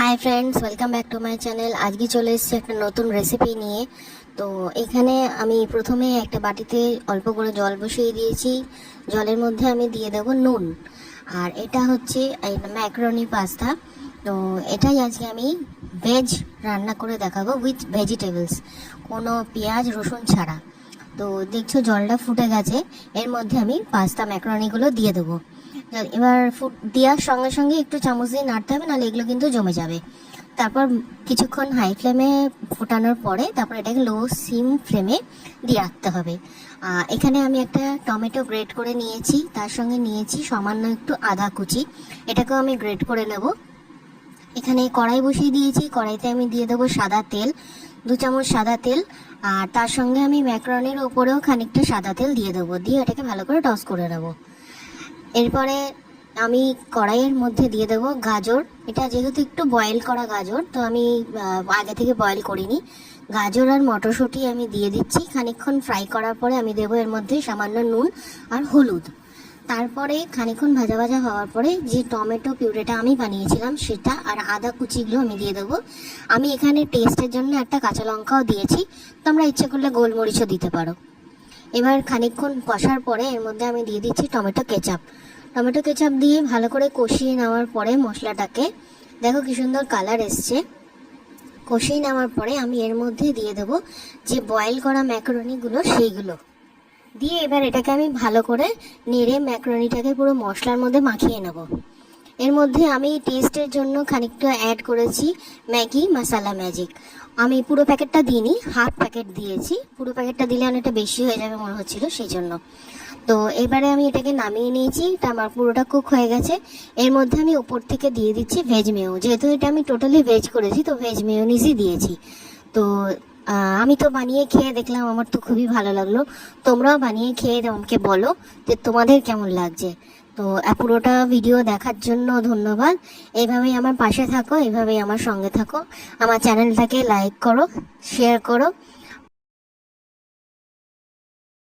Hi friends, welcome back to my channel. আজকে চলে এসেছি একটা নতুন রেসিপি নিয়ে। তো এখানে আমি প্রথমে একটা বাটিতে অল্প করে জল বসিয়ে দিয়েছি। জলের মধ্যে আমি দিয়ে দেবো নুন। আর এটা হচ্ছে ম্যাকারনি পাস্তা। তো এটাই আজকে আমি ভেজ রান্না করে দেখাবো উইথ ভেজিটেবলস, কোনো পেঁয়াজ রসুন ছাড়া। তো দেখছো জলটা ফুটে গেছে, এর মধ্যে আমি পাস্তা ম্যাকারনিগুলো দিয়ে দেবো। এবার দেওয়ার সঙ্গে সঙ্গে একটু চামচ দিয়ে নাড়তে হবে, নাহলে এগুলো কিন্তু জমে যাবে। তারপর কিছুক্ষণ হাই ফ্লেমে ফোটানোর পরে তারপর এটাকে লো সিম ফ্লেমে দিয়ে রাখতে হবে। এখানে আমি একটা টমেটো গ্রেট করে নিয়েছি, তার সঙ্গে নিয়েছি সামান্য একটু আদা কুচি, এটাকেও আমি গ্রেট করে নেব। এখানে কড়াই বসিয়ে দিয়েছি, কড়াইতে আমি দিয়ে দেবো সাদা তেল, 2 চামচ সাদা তেল। আর তার সঙ্গে আমি ম্যাকারনির ওপরেও খানিকটা সাদা তেল দিয়ে দেবো, দিয়ে এটাকে ভালো করে টস করে নেবো। এরপরে আমি কড়াইয়ের মধ্যে দিয়ে দেবো গাজর। এটা যেহেতু একটু বয়েল করা গাজর, তো আমি আগে থেকে বয়েল করিনি। গাজর আর মটরশুঁটি আমি দিয়ে দিচ্ছি। খানিকক্ষণ ফ্রাই করার পরে আমি দেবো এর মধ্যে সামান্য নুন আর হলুদ। তারপরে খানিকক্ষণ ভাজা ভাজা হওয়ার পরে যে টমেটো পিউরেটা আমি বানিয়েছিলাম সেটা আর আদা কুচিগুলো আমি দিয়ে দেবো। আমি এখানে টেস্টের জন্য একটা কাঁচা লঙ্কাও দিয়েছি, তোমরা ইচ্ছে করলে গোলমরিচও দিতে পারো। এবার খানিকক্ষণ কষার পরে এর মধ্যে আমি দিয়ে দিচ্ছি টমেটো কেচাপ দিয়ে ভালো করে কষিয়ে নেওয়ার পরে মশলাটাকে, দেখো কি সুন্দর কালার এসছে। কষিয়ে নেওয়ার পরে আমি এর মধ্যে দিয়ে দেবো যে বয়েল করা ম্যাকারনিগুলো, সেইগুলো দিয়ে এবার এটাকে আমি ভালো করে নেড়ে ম্যাকারনিটাকে পুরো মশলার মধ্যে মাখিয়ে নেব। এর মধ্যে আমি টেস্টের জন্য খানিকটা অ্যাড করেছি ম্যাগি মশলা ম্যাজিক। আমি পুরো প্যাকেটটা দিইনি, হাফ প্যাকেট দিয়েছি। পুরো প্যাকেটটা দিলে অনেকটা বেশি হয়ে যাবে মনে হচ্ছিল, সেই জন্য। তো এবারে আমি এটাকে নামিয়ে নিয়েছি, এটা আমার পুরোটা কুক হয়ে গেছে। এর মধ্যে আমি উপর থেকে দিয়ে দিচ্ছি ভেজ মেয়ো, যেহেতু এটা আমি টোটালি ভেজ করেছি তো ভেজ মেয়োনিজই দিয়েছি। তো আমি তো বানিয়ে খেয়ে দেখলাম, আমার তো খুবই ভালো লাগলো। তোমরাও বানিয়ে খেয়ে আমাকে বলো যে তোমাদের কেমন লাগছে। তো পুরোটা ভিডিও দেখার জন্য ধন্যবাদ। এইভাবেই আমার পাশে থাকো, এইভাবেই আমার সঙ্গে থাকো। আমার চ্যানেলটাকে লাইক করো, শেয়ার করো।